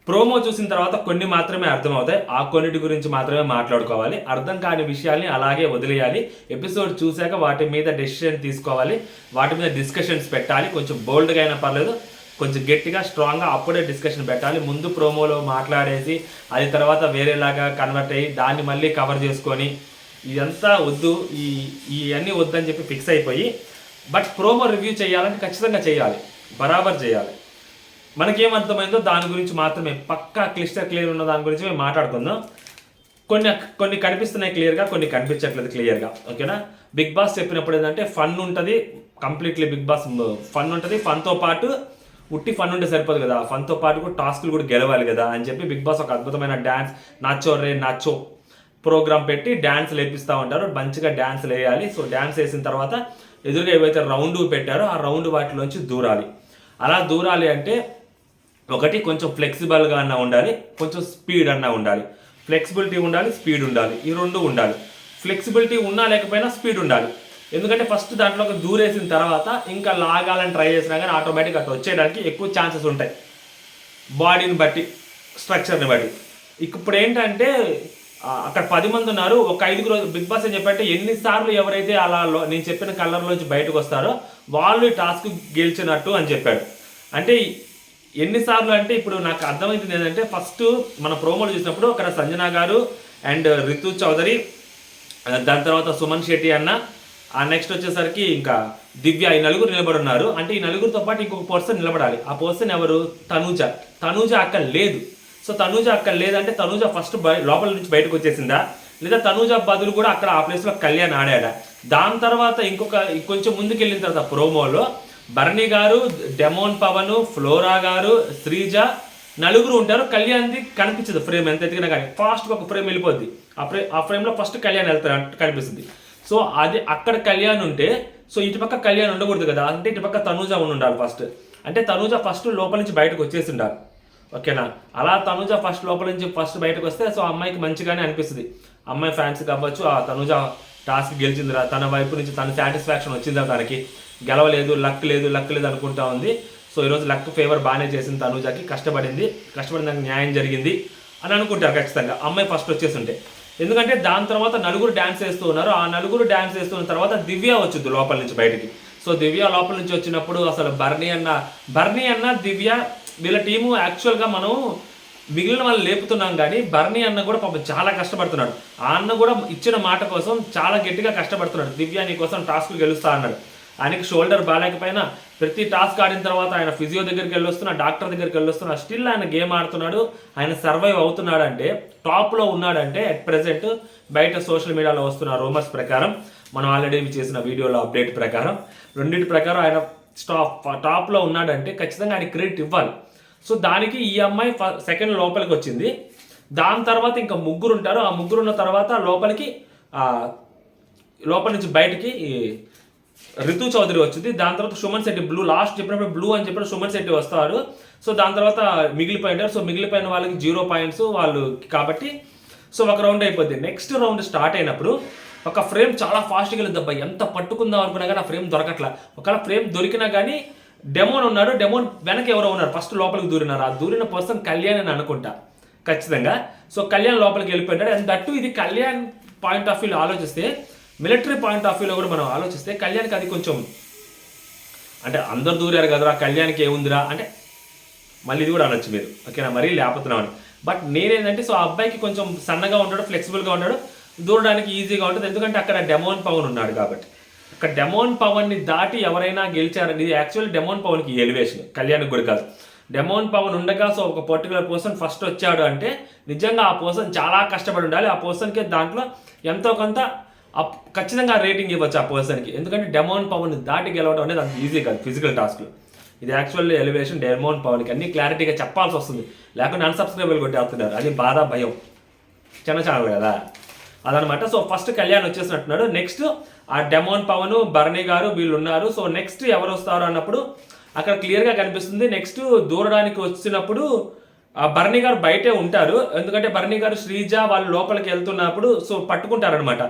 Promo చూసిన తర్వాత కొన్ని మాత్రమే అర్థమవుతాయి. ఆ కొన్నిటి గురించి మాత్రమే మాట్లాడుకోవాలి. అర్థం కాని విషయాల్ని అలాగే వదిలేయాలి. ఎపిసోడ్ చూశాక వాటి మీద డెసిషన్ తీసుకోవాలి. వాటి మీద డిస్కషన్స్ పెట్టాలి. కొంచెం బోల్డ్గా అయినా పర్లేదు, కొంచెం గట్టిగా స్ట్రాంగ్గా అప్పుడే డిస్కషన్ పెట్టాలి. ముందు ప్రోమోలో మాట్లాడేసి అది తర్వాత వేరేలాగా కన్వర్ట్ అయ్యి దాన్ని మళ్ళీ కవర్ చేసుకొని ఇదంతా వద్దు, ఇవన్నీ వద్దని చెప్పి ఫిక్స్ అయిపోయి బట్ ప్రోమో రివ్యూ చేయాలంటే ఖచ్చితంగా చేయాలి, బరాబర్ చేయాలి. మనకేమర్థమైందో దాని గురించి మాత్రమే పక్కా క్లియర్ ఉన్న దాని గురించి మేము మాట్లాడుకుందాం. కొన్ని కనిపిస్తున్నాయి క్లియర్గా, కొన్ని కనిపించట్లేదు క్లియర్గా. ఓకేనా? బిగ్ బాస్ చెప్పినప్పుడు ఏంటంటే ఫన్ ఉంటుంది, కంప్లీట్లీ బిగ్ బాస్ ఫన్ ఉంటుంది. ఫన్తో పాటు ఉట్టి ఫన్ ఉంటే సరిపోదు కదా, ఫన్తో పాటు కూడా టాస్క్లు కూడా గెలవాలి కదా అని చెప్పి బిగ్ బాస్ ఒక అద్భుతమైన డ్యాన్స్ నాచో ప్రోగ్రామ్ పెట్టి డ్యాన్స్ లేపిస్తూ ఉంటారు. మంచిగా డ్యాన్స్ వేయాలి. సో డ్యాన్స్ వేసిన తర్వాత ఎదురుగా ఏవైతే రౌండ్ పెట్టారో ఆ రౌండ్ వాటిలోంచి దూరాలి. అలా దూరాలి అంటే ఒకటి కొంచెం ఫ్లెక్సిబుల్గా అన్నా ఉండాలి, కొంచెం స్పీడ్ అన్నా ఉండాలి. ఫ్లెక్సిబిలిటీ ఉండాలి, స్పీడ్ ఉండాలి, ఈ రెండు ఉండాలి. ఫ్లెక్సిబిలిటీ ఉన్నా లేకపోయినా స్పీడ్ ఉండాలి. ఎందుకంటే ఫస్ట్ దాంట్లోకి దూరేసిన తర్వాత ఇంకా లాగాలని ట్రై చేసినా కానీ ఆటోమేటిక్గా అట్లా వచ్చేయడానికి ఎక్కువ ఛాన్సెస్ ఉంటాయి, బాడీని బట్టి, స్ట్రక్చర్ని బట్టి. ఇప్పుడు ఏంటంటే అక్కడ 10 మంది ఉన్నారు, ఒక 5 బిగ్ బాస్ ఏం చెప్పంటే ఎన్నిసార్లు ఎవరైతే అలా నేను చెప్పిన కలర్లోంచి బయటకు వస్తారో వాళ్ళు ఈ టాస్క్ గెలిచినట్టు అని చెప్పాడు. అంటే ఎన్నిసార్లు అంటే ఇప్పుడు నాకు అర్థమైంది ఏంటంటే ఫస్ట్ మన ప్రోమోలు చూసినప్పుడు అక్కడ సంజన గారు అండ్ రితు చౌదరి, దాని తర్వాత సుమన్ శెట్టి అన్న, ఆ నెక్స్ట్ వచ్చేసరికి ఇంకా దివ్య, ఈ నలుగురు నిలబడి ఉన్నారు. అంటే ఈ నలుగురితో పాటు ఇంకొక పర్సన్ నిలబడాలి. ఆ పర్సన్ ఎవరు? తనూజ అక్కడ లేదు. సో తనూజ అక్కడ లేదంటే తనూజ ఫస్ట్ లోపల నుంచి బయటకు వచ్చేసిందా, లేదా తనూజ బదులు కూడా అక్కడ ఆ ప్లేస్లో కళ్యాణ్ ఆడాడా? దాని తర్వాత కొంచెం ముందుకు వెళ్ళిన తర్వాత ప్రోమోలో బర్నీ గారు, డెమోన్ పవన్, ఫ్లోరా గారు, శ్రీజ నలుగురు ఉంటారు. కళ్యాణ్ది కనిపించదు ఫ్రేమ్ ఎంత ఎదిగినా కానీ, ఫాస్ట్గా ఒక ఫ్రేమ్ వెళ్ళిపోద్ది. ఆ ఫ్రేమ్లో ఫస్ట్ కళ్యాణ్ వెళ్తారు కనిపిస్తుంది. సో అది అక్కడ కళ్యాణ్ ఉంటే సో ఇటుపక్క కళ్యాణ్ ఉండకూడదు కదా, అంటే ఇటుపక్క తనూజ ఉండాలి ఫస్ట్. అంటే తనూజ ఫస్ట్ లోపల నుంచి బయటకు వచ్చేసి ఉండాలి. ఓకేనా? అలా తనూజ ఫస్ట్ లోపల నుంచి ఫస్ట్ బయటకు వస్తే సో అమ్మాయికి మంచిగానే అనిపిస్తుంది. అమ్మాయి ఫ్యాన్స్ కావచ్చు, ఆ తనూజ టాస్క్ గెలిచిందిరా, తన వైపు నుంచి తన సాటిస్ఫాక్షన్ వచ్చిందా, తనకి గెలవలేదు, లక్ లేదు అనుకుంటా ఉంది. సో ఈరోజు లక్ ఫేవర్ బాగానే చేసింది తనూజకి, కష్టపడిన దానికి న్యాయం జరిగింది అని అనుకుంటారు ఖచ్చితంగా అమ్మాయి ఫస్ట్ వచ్చేసి ఉంటే. ఎందుకంటే దాని తర్వాత నలుగురు డ్యాన్స్ వేస్తూ ఉన్నారు. ఆ నలుగురు డ్యాన్స్ వేస్తున్న తర్వాత దివ్య వచ్చింది లోపల నుంచి బయటికి. సో దివ్య లోపల నుంచి వచ్చినప్పుడు అసలు బర్నీ అన్న దివ్య వీళ్ళ టీము యాక్చువల్గా మనం మిగిలిన వాళ్ళు లేపుతున్నాం కానీ బర్నీ అన్న కూడా పాపం చాలా కష్టపడుతున్నాడు. ఆ అన్న కూడా ఇచ్చిన మాట కోసం చాలా గట్టిగా కష్టపడుతున్నాడు. దివ్య నీ కోసం టాస్క్లు గెలుస్తా అన్నాడు. ఆయనకి షోల్డర్ బాగాలేకపోయినా ప్రతి టాస్క్ ఆడిన తర్వాత ఆయన ఫిజియో దగ్గరికి వెళ్ళొస్తున్నా, డాక్టర్ దగ్గరికి వెళ్ళొస్తున్నా, స్టిల్ ఆయన గేమ్ ఆడుతున్నాడు. ఆయన సర్వైవ్ అవుతున్నాడంటే, టాప్లో ఉన్నాడంటే అట్ ప్రెసెంట్ బయట సోషల్ మీడియాలో వస్తున్న రూమర్స్ ప్రకారం, మనం ఆల్రెడీ చేసిన వీడియోలో అప్డేట్ ప్రకారం, రెండింటి ప్రకారం ఆయన టాప్లో ఉన్నాడంటే ఖచ్చితంగా ఆయన క్రెడిట్ ఇవ్వాలి. సో దానికి ఈ అమ్మాయి సెకండ్ లోపలికి వచ్చింది. దాని తర్వాత ఇంకా ముగ్గురు ఉంటారు. ఆ ముగ్గురు ఉన్న తర్వాత లోపల నుంచి బయటికి రితు చౌదరి వచ్చింది. దాని తర్వాత సుమన్ శెట్టి, లాస్ట్ చెప్పినప్పుడు బ్లూ అని చెప్పిన సుమన్ శెట్టి వస్తారు. సో దాని తర్వాత మిగిలిపోయినారు. సో మిగిలిపోయిన వాళ్ళకి 0 పాయింట్స్ వాళ్ళు కాబట్టి సో ఒక రౌండ్ అయిపోద్ది. నెక్స్ట్ రౌండ్ స్టార్ట్ అయినప్పుడు ఒక ఫ్రేమ్ చాలా ఫాస్ట్గా వెళ్ళిద్దబ్బా, ఎంత పట్టుకుందాం అనుకున్నా కానీ ఆ ఫ్రేమ్ దొరకట్లా. ఒకవేళ ఫ్రేమ్ దొరికినా కానీ డెమోన్ ఉన్నాడు, డెమోన్ వెనక ఎవరో ఉన్నారు, ఫస్ట్ లోపలికి దూరినారు. ఆ దూరిన పర్సన్ కళ్యాణ్ అని అనుకుంటా ఖచ్చితంగా. సో కళ్యాణ్ లోపలికి వెళ్ళిపోయినాడు. అండ్ దట్టు ఇది కళ్యాణ్ పాయింట్ ఆఫ్ వ్యూలో ఆలోచిస్తే, మిలిటరీ పాయింట్ ఆఫ్ వ్యూలో కూడా మనం ఆలోచిస్తే కళ్యాణ్కి అది కొంచెం అంటే అందరు దూరారు కదరా, కళ్యాణ్కి ఏముందిరా అంటే మళ్ళీ ఇది కూడా అనొచ్చు మీరు. ఓకేనా? మరీ లేపుతున్నామని. బట్ నేనేంటంటే సో ఆ అబ్బాయికి కొంచెం సన్నగా ఉంటాడు, ఫ్లెక్సిబుల్గా ఉంటాడు, దూరడానికి ఈజీగా ఉంటుంది. ఎందుకంటే అక్కడ డెమోన్ పవన్ ఉన్నాడు కాబట్టి. అక్కడ డెమోన్ పవన్ని దాటి ఎవరైనా గెలిచారని, ఇది యాక్చువల్లీ డెమోన్ పవన్కి ఎలివేషన్, కళ్యాణ్కి కూడా కాదు. డెమోన్ పవన్ ఉండగా సో ఒక పర్టికులర్ పర్సన్ ఫస్ట్ వచ్చాడు అంటే నిజంగా ఆ పర్సన్ చాలా కష్టపడి ఉండాలి. ఆ పర్సన్కి దాంట్లో ఎంతో కొంత ఖచ్చితంగా రేటింగ్ ఇవ్వచ్చు ఆ పర్సన్కి. ఎందుకంటే డెమోన్ పవన్ దాటి గెలవడం అనేది అంత ఈజీ కాదు ఫిజికల్ టాస్క్లో. ఇది యాక్చువల్లీ ఎలివేషన్ డెమోన్ పవన్కి అన్ని క్లారిటీగా చెప్పాల్సి వస్తుంది, లేకుంటే అన్సబ్స్క్రైబుల్ కొట్టేస్తున్నారు. అది బాధ, భయం, చిన్న ఛానల్ కదా అదనమాట. సో ఫస్ట్ కళ్యాణ్ వచ్చేసినట్టున్నాడు. నెక్స్ట్ ఆ డెమోన్ పవన్, బర్నీ గారు వీళ్ళు ఉన్నారు. సో నెక్స్ట్ ఎవరు వస్తారు అన్నప్పుడు అక్కడ క్లియర్గా కనిపిస్తుంది. నెక్స్ట్ దూరడానికి వచ్చినప్పుడు ఆ భరణి గారు బయటే ఉంటారు, ఎందుకంటే భరణి గారు శ్రీజ వాళ్ళు లోపలికి వెళ్తున్నప్పుడు సో పట్టుకుంటారనమాట.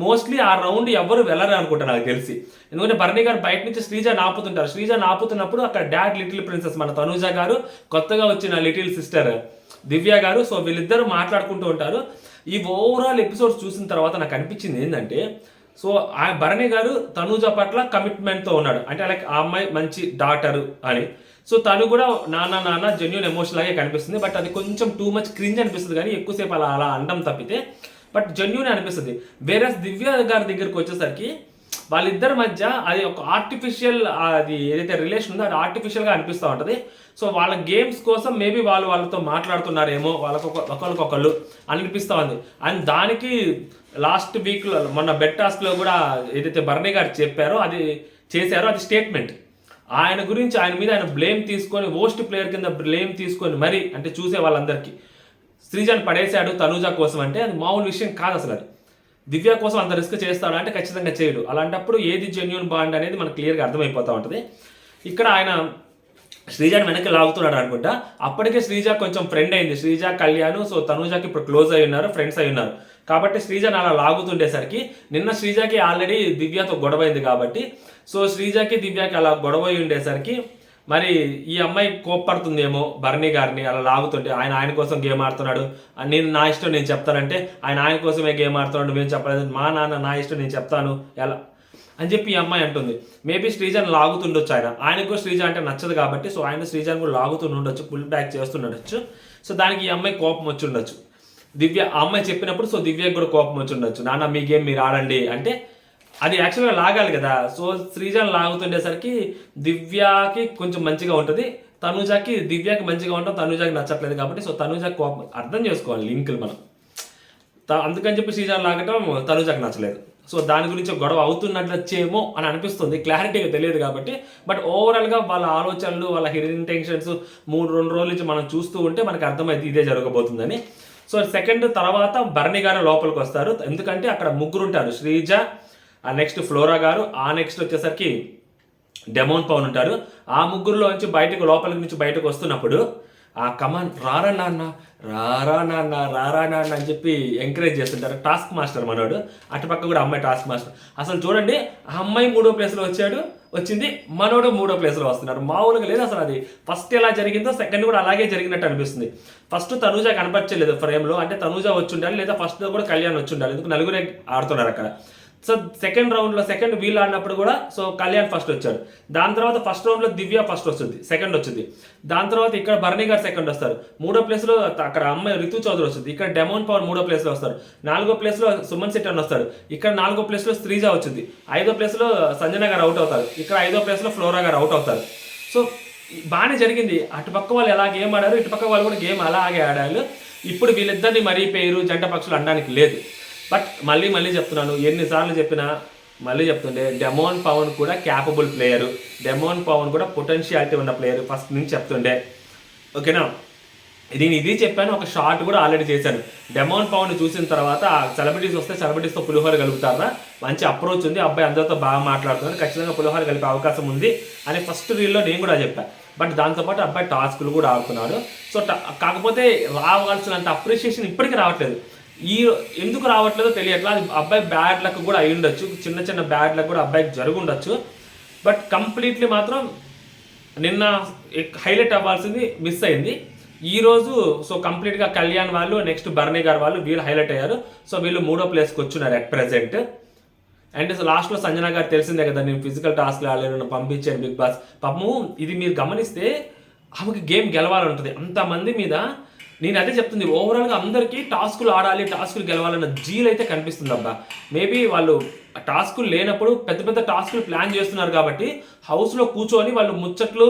మోస్ట్లీ ఆ రౌండ్ ఎవరు వెళ్ళరు అనుకుంటారు నాకు తెలిసి, ఎందుకంటే భరణి గారు బయట నుంచి శ్రీజ నాపుతుంటారు. శ్రీజ నాపుతున్నప్పుడు అక్కడ డాడ్ లిటిల్ ప్రిన్సెస్ మన తనూజ గారు, కొత్తగా వచ్చిన లిటిల్ సిస్టర్ దివ్య గారు, సో వీళ్ళిద్దరూ మాట్లాడుకుంటూ ఉంటారు. ఈ ఓవరాల్ ఎపిసోడ్స్ చూసిన తర్వాత నాకు అనిపించింది ఏంటంటే, సో ఆ భరణి గారు తనూజ పట్ల కమిట్మెంట్తో ఉన్నాడు, అంటే లైక్ ఆ అమ్మాయి మంచి డాటరు అని. సో తను కూడా నాన్న జెన్యున్ ఎమోషన్ లాగే కనిపిస్తుంది, బట్ అది కొంచెం టూ మచ్ క్రింజ్ అనిపిస్తుంది, కానీ ఎక్కువసేపు అలా అండం తప్పితే బట్ జెన్యున్ అనిపిస్తుంది. వేరే దివ్య గారి దగ్గరికి వచ్చేసరికి వాళ్ళిద్దరి మధ్య అది ఒక ఆర్టిఫిషియల్, అది ఏదైతే రిలేషన్ ఉందో అది ఆర్టిఫిషియల్గా అనిపిస్తూ ఉంటుంది. సో వాళ్ళ గేమ్స్ కోసం మేబీ వాళ్ళతో మాట్లాడుతున్నారేమో ఒకరికొకళ్ళు అనిపిస్తూ ఉంది. అండ్ దానికి లాస్ట్ వీక్లో మొన్న బెట్ టాస్క్లో కూడా ఏదైతే భరణి గారు చెప్పారో అది చేశారో అది స్టేట్మెంట్. ఆయన గురించి ఆయన మీద ఆయన బ్లేమ్ తీసుకొని వోస్ట్ ప్లేయర్ కింద బ్లేమ్ తీసుకొని మరి అంటే చూసే వాళ్ళందరికీ శ్రీజాన్ పడేశాడు తనూజ కోసం అంటే అది మామూలు విషయం కాదు అసలు. అది దివ్య కోసం అంత రిస్క్ చేస్తాడు అంటే ఖచ్చితంగా చేయడు. అలాంటప్పుడు ఏది జెన్యున్ బాండ్ అనేది మనకు క్లియర్గా అర్థమైపోతూ ఉంటుంది. ఇక్కడ ఆయన శ్రీజాని వెనక్కి లాగుతున్నాడు అనుకుంటా. అప్పటికే శ్రీజ కొంచెం ఫ్రెండ్ అయింది, శ్రీజ కళ్యాణ్, సో తనూజకి ఇప్పుడు క్లోజ్ అయి ఉన్నారు, ఫ్రెండ్స్ అయి ఉన్నారు. కాబట్టి శ్రీజని అలా లాగుతుండేసరికి నిన్న శ్రీజకి ఆల్రెడీ దివ్యతో గొడవైంది కాబట్టి, సో శ్రీజకి దివ్యకి అలా గొడవ ఉండేసరికి మరి ఈ అమ్మాయి కోప్పడుతుందేమో భరణి గారిని అలా లాగుతుంటే, ఆయన కోసం గేమ్ ఆడుతున్నాడు, నేను నా ఇష్టం నేను చెప్తానంటే ఆయన కోసమే గేమ్ ఆడుతున్నాడు, నువ్వేం చెప్పలేదు, మా నాన్న నా ఇష్టం నేను చెప్తాను ఎలా అని చెప్పి ఈ అమ్మాయి అంటుంది. మేబీ శ్రీజాన్ లాగుతుండొచ్చు, ఆయనకు శ్రీజ అంటే నచ్చదు కాబట్టి సో ఆయన శ్రీజాన్ కూడా లాగుతుండొచ్చు, పుల్ బ్యాక్ చేస్తుండొచ్చు. సో దానికి ఈ అమ్మాయి కోపం వచ్చి ఉండొచ్చు. దివ్య ఆ అమ్మాయి చెప్పినప్పుడు సో దివ్యకి కూడా కోపం వచ్చి ఉండొచ్చు, నాన్న మీ గేమ్ మీరు ఆడండి అంటే అది యాక్చువల్గా లాగాలి కదా. సో శ్రీజాన్ లాగుతుండేసరికి దివ్యకి కొంచెం మంచిగా ఉంటుంది, తనూజకి దివ్యకి మంచిగా ఉంటుంది, తనూజకి నచ్చట్లేదు కాబట్టి సో తనూజకి కోపం అర్థం చేసుకోవాలి లింకులు మనం. అందుకని చెప్పి శ్రీజాన్ లాగటం తనూజకి నచ్చలేదు. సో దాని గురించి గొడవ అవుతున్నట్లొచ్చేమో అని అనిపిస్తుంది, క్లారిటీగా తెలియదు కాబట్టి. బట్ ఓవరాల్గా వాళ్ళ ఆలోచనలు వాళ్ళ హిడెన్ ఇంటెన్షన్స్ 2 రోజుల నుంచి మనం చూస్తూ ఉంటే మనకు అర్థమైంది ఇదే జరగబోతుందని. సో సెకండ్ తర్వాత భరణి గారు లోపలికి వస్తారు, ఎందుకంటే అక్కడ ముగ్గురు ఉంటారు, శ్రీజ, ఆ నెక్స్ట్ ఫ్లోరా గారు, ఆ నెక్స్ట్ వచ్చేసరికి డెమోన్ పవన్ ఉంటారు. ఆ ముగ్గురులో నుంచి లోపలికి నుంచి బయటకు వస్తున్నప్పుడు ఆ కమాన్ రారా నాన్న అని చెప్పి ఎంకరేజ్ చేస్తుంటారు. టాస్క్ మాస్టర్ మనోడు, అటుపక్క కూడా అమ్మాయి టాస్క్ మాస్టర్. అసలు చూడండి, ఆ అమ్మాయి 3వ ప్లేస్లో వచ్చింది, మనోడు 3వ ప్లేస్లో వస్తున్నారు. మామూలుగా లేదు అసలు. అది ఫస్ట్ ఎలా జరిగిందో సెకండ్ కూడా అలాగే జరిగినట్టు అనిపిస్తుంది. ఫస్ట్ తనూజ కనపరచలేదు ఫ్రేమ్లో, అంటే తనూజ వచ్చి ఉండాలి లేదా ఫస్ట్లో కూడా కళ్యాణ్ వచ్చి ఉండాలి, ఎందుకు నలుగురే ఆడుతున్నారు అక్కడ. సో సెకండ్ రౌండ్లో వీళ్ళు ఆడినప్పుడు కూడా సో కళ్యాణ్ ఫస్ట్ వచ్చాడు, దాని తర్వాత ఫస్ట్ రౌండ్లో దివ్య ఫస్ట్ వస్తుంది, సెకండ్ వచ్చింది, దాని తర్వాత ఇక్కడ భరణి గారు సెకండ్ వస్తారు, 3వ ప్లేస్లో అక్కడ అమ్మాయి రితు చౌదరి వస్తుంది, ఇక్కడ డెమోన్ పవర్ 3వ ప్లేస్లో వస్తారు, 4వ ప్లేస్లో సుమన్ శెట్టి అని వస్తాడు, ఇక్కడ 4వ ప్లేస్లో శ్రీజ వచ్చింది, 5వ ప్లేస్లో సంజన గారు అవుట్ అవుతారు, ఇక్కడ 5వ ప్లేస్లో ఫ్లోరా గారు అవుట్ అవుతారు. సో బాగానే జరిగింది. అటుపక్క వాళ్ళు ఎలా గేమ్ ఆడారు, ఇటుపక్క వాళ్ళు కూడా గేమ్ అలాగే ఆడారు. ఇప్పుడు వీళ్ళిద్దరిని మరీ పేరు జంట పక్షులు అనడానికి లేదు. బట్ మళ్ళీ చెప్తున్నాను, ఎన్నిసార్లు చెప్పినా మళ్ళీ చెప్తుండే, డెమోన్ పవన్ కూడా క్యాపబుల్ ప్లేయరు, డెమోన్ పవన్ కూడా పొటెన్షియాలిటీ ఉన్న ప్లేయర్ ఫస్ట్ నుంచి చెప్తుండే. ఓకేనా, ఇది చెప్పాను. ఒక షార్ట్ కూడా ఆల్రెడీ చేశాను. డెమోన్ పవన్ చూసిన తర్వాత సెలబ్రిటీస్ వస్తే సెలబ్రిటీస్తో పులిహోర కలుపుతారా, మంచి అప్రోచ్ ఉంది, అబ్బాయి అందరితో బాగా మాట్లాడుతున్నారు, ఖచ్చితంగా పులిహోర కలిపే అవకాశం ఉంది అని ఫస్ట్ రీల్లో నేను కూడా చెప్పాను. బట్ దాంతోపాటు అబ్బాయి టాస్కులు కూడా ఆడుతున్నాడు. సో కాకపోతే రావాల్సినంత అప్రిషియేషన్ ఇప్పటికీ రావట్లేదు. ఎందుకు రావట్లేదో తెలియట్లా. అది అబ్బాయి బ్యాడ్ లక్ కూడా అయి ఉండొచ్చు, చిన్న బ్యాడ్ లక్ కూడా అబ్బాయికి జరిగి ఉండొచ్చు. బట్ కంప్లీట్లీ మాత్రం నిన్న హైలైట్ అవ్వాల్సింది మిస్ అయింది. ఈరోజు సో కంప్లీట్గా కళ్యాణ్ వాళ్ళు, నెక్స్ట్ భరణి గారు వాళ్ళు వీళ్ళు హైలైట్ అయ్యారు. సో వీళ్ళు 3వ ప్లేస్కి వచ్చున్నారు అట్ ప్రెజెంట్. అండ్ లాస్ట్లో సంజన గారు తెలిసిందే కదా, నేను ఫిజికల్ టాస్క్లు ఆడలేను పంపించాను బిగ్ బాస్. పాపము ఇది మీరు గమనిస్తే ఆమెకి గేమ్ గెలవాలంటుంది అంతమంది మీద. నేను అదే చెప్తుంది, ఓవరాల్గా అందరికీ టాస్కులు ఆడాలి, టాస్కులు గెలవాలన్న జీల్ అయితే కనిపిస్తుంది అబ్బా. మేబీ వాళ్ళు టాస్కులు లేనప్పుడు పెద్ద టాస్కులు ప్లాన్ చేస్తున్నారు కాబట్టి హౌస్లో కూర్చొని వాళ్ళు ముచ్చట్లు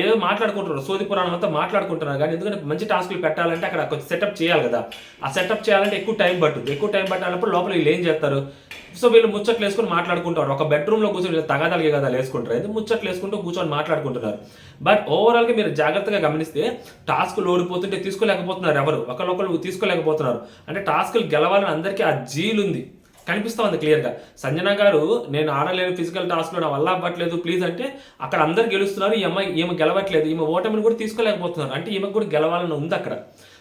ఏదో మాట్లాడుకుంటున్నారు, సోది పురాణం అంతా మాట్లాడుకుంటున్నారు. కానీ ఎందుకంటే మంచి టాస్కులు పెట్టాలంటే అక్కడ కొంచెం సెటప్ చేయాలి కదా. ఆ సెటప్ చేయాలంటే ఎక్కువ టైం పట్టాలప్పుడు లోపల వీళ్ళు ఏం చేస్తారు, సో వీళ్ళు ముచ్చట్లు వేసుకొని మాట్లాడుకుంటారు. ఒక బెడ్రూమ్లో కూర్చొని తగాదాలిగే కదా వేసుకుంటారు, అయితే ముచ్చట్లు వేసుకుంటూ కూర్చొని మాట్లాడుకుంటున్నారు. బట్ ఓవరాల్గా మీరు జాగ్రత్తగా గమనిస్తే టాస్కులు ఓడిపోతుంటే తీసుకోలేకపోతున్నారు, ఎవరు ఒకళ్ళు తీసుకోలేకపోతున్నారు. అంటే టాస్కులు గెలవాలని అందరికీ ఆ జీల్ ఉంది, కనిపిస్తా ఉంది క్లియర్గా. సంజన గారు నేను ఆడలేను ఫిజికల్ టాస్క్లో, నా వల్ల అవ్వట్లేదు ప్లీజ్ అంటే అక్కడ అందరు గెలుస్తున్నారు, ఈ అమ్మాయి ఈమె గెలవట్లేదు, ఈమె ఓటమిని కూడా తీసుకోలేకపోతున్నారు, అంటే ఈమెకు కూడా గెలవాలని ఉంది అక్కడ.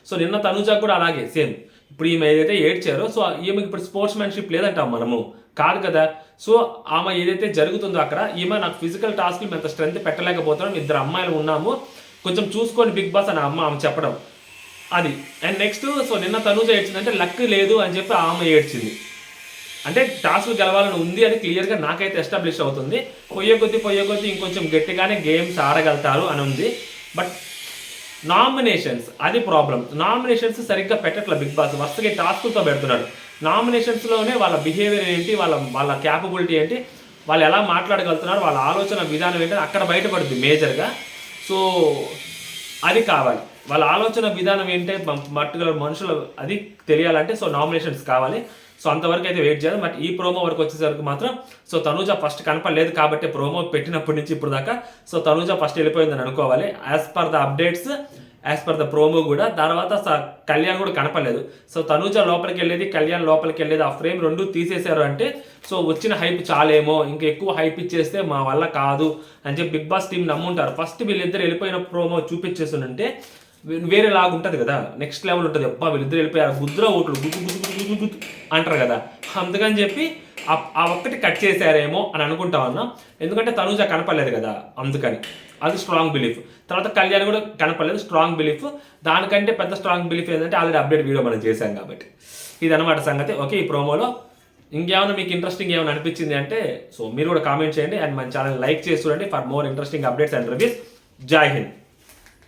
సో నిన్న తనుజ కూడా అలాగే సేమ్. ఇప్పుడు ఈమె ఏదైతే ఏడ్చారో సో ఈమెకి ఇప్పుడు స్పోర్ట్స్ మ్యాన్షిప్ లేదంటాం మనము, కాదు కదా. సో ఆమె ఏదైతే జరుగుతుందో అక్కడ, ఈమె నాకు ఫిజికల్ టాస్క్లు ఎంత స్ట్రెంత్ పెట్టలేకపోతున్నాం, ఇద్దరు అమ్మాయిలు ఉన్నాము, కొంచెం చూసుకొని బిగ్ బాస్ అని ఆమె చెప్పడం అది. అండ్ నెక్స్ట్ సో నిన్న తనుజ ఏడ్చిందంటే లక్ లేదు అని చెప్పి ఆమె ఏడ్చింది, అంటే టాస్క్ గెలవాలని ఉంది అని క్లియర్గా నాకైతే ఎస్టాబ్లిష్ అవుతుంది. పోయే కొద్దీ ఇంకొంచెం గట్టిగానే గేమ్స్ ఆడగలుగుతారు అని ఉంది. బట్ నామినేషన్స్ అది ప్రాబ్లం. నామినేషన్స్ సరిగ్గా పెట్టట్లే బిగ్ బాస్, వరుసగా టాస్క్లతో పెడుతున్నాడు. నామినేషన్స్లోనే వాళ్ళ బిహేవియర్ ఏంటి, వాళ్ళ క్యాపబిలిటీ ఏంటి, వాళ్ళు ఎలా మాట్లాడగలుగుతున్నారు, వాళ్ళ ఆలోచన విధానం ఏంటి అక్కడ బయటపడుతుంది మేజర్గా. సో అది కావాలి, వాళ్ళ ఆలోచన విధానం ఏంటంటే పర్టికులర్ మనుషులు అది తెలియాలంటే సో నామినేషన్స్ కావాలి. సో అంతవరకు అయితే వెయిట్ చేయాలి. బట్ ఈ ప్రోమో వరకు వచ్చేసరికి మాత్రం సో తనుజ ఫస్ట్ కనపడలేదు కాబట్టి ప్రోమో పెట్టినప్పటి నుంచి ఇప్పుడు దాకా సో తనుజ ఫస్ట్ వెళ్ళిపోయిందని అనుకోవాలి as per the updates, as per the promo కూడా. తర్వాత కళ్యాణ్ కూడా కనపడలేదు. సో తనుజ లోపలికి వెళ్ళేది, కళ్యాణ్ లోపలికి వెళ్ళేది, ఆ ఫ్రేమ్ రెండు తీసేశారు అంటే సో వచ్చిన హైప్ చాలేమో, ఇంకా ఎక్కువ హైప్ ఇచ్చేస్తే మా వల్ల కాదు అని చెప్పి బిగ్ బాస్ టీం నమ్ముంటారు. ఫస్ట్ వీళ్ళిద్దరు వెళ్ళిపోయిన ప్రోమో చూపించేస్తుంటే వేరే లాగా ఉంటుంది కదా, నెక్స్ట్ లెవెల్ ఉంటుంది. అబ్బా వీళ్ళిద్దరు వెళ్ళిపోయారు, గుద్దులో ఓట్లు గుద్దు అంటారు కదా, అందుకని చెప్పి ఆ ఒక్కటి కట్ చేశారేమో అని అనుకుంటా ఉన్నాం. ఎందుకంటే తనుజ కనపడలేదు కదా అందుకని, అది స్ట్రాంగ్ బిలీఫ్. తర్వాత కళ్యాణ్ కూడా కనపడలేదు, స్ట్రాంగ్ బిలీఫ్. దానికంటే పెద్ద స్ట్రాంగ్ బిలీఫ్ ఏంటంటే ఆల్రెడీ అప్డేట్ వీడియో మనం చేశాం కాబట్టి. ఇదన్నమాట సంగతి. ఓకే, ఈ ప్రోమోలో ఇంకేమైనా మీకు ఇంట్రెస్టింగ్ ఏమైనా అనిపించింది అంటే సో మీరు కూడా కామెంట్ చేయండి. అండ్ మన ఛానల్ లైక్ చేసి చూడండి for more interesting updates and reviews. జై హింద్.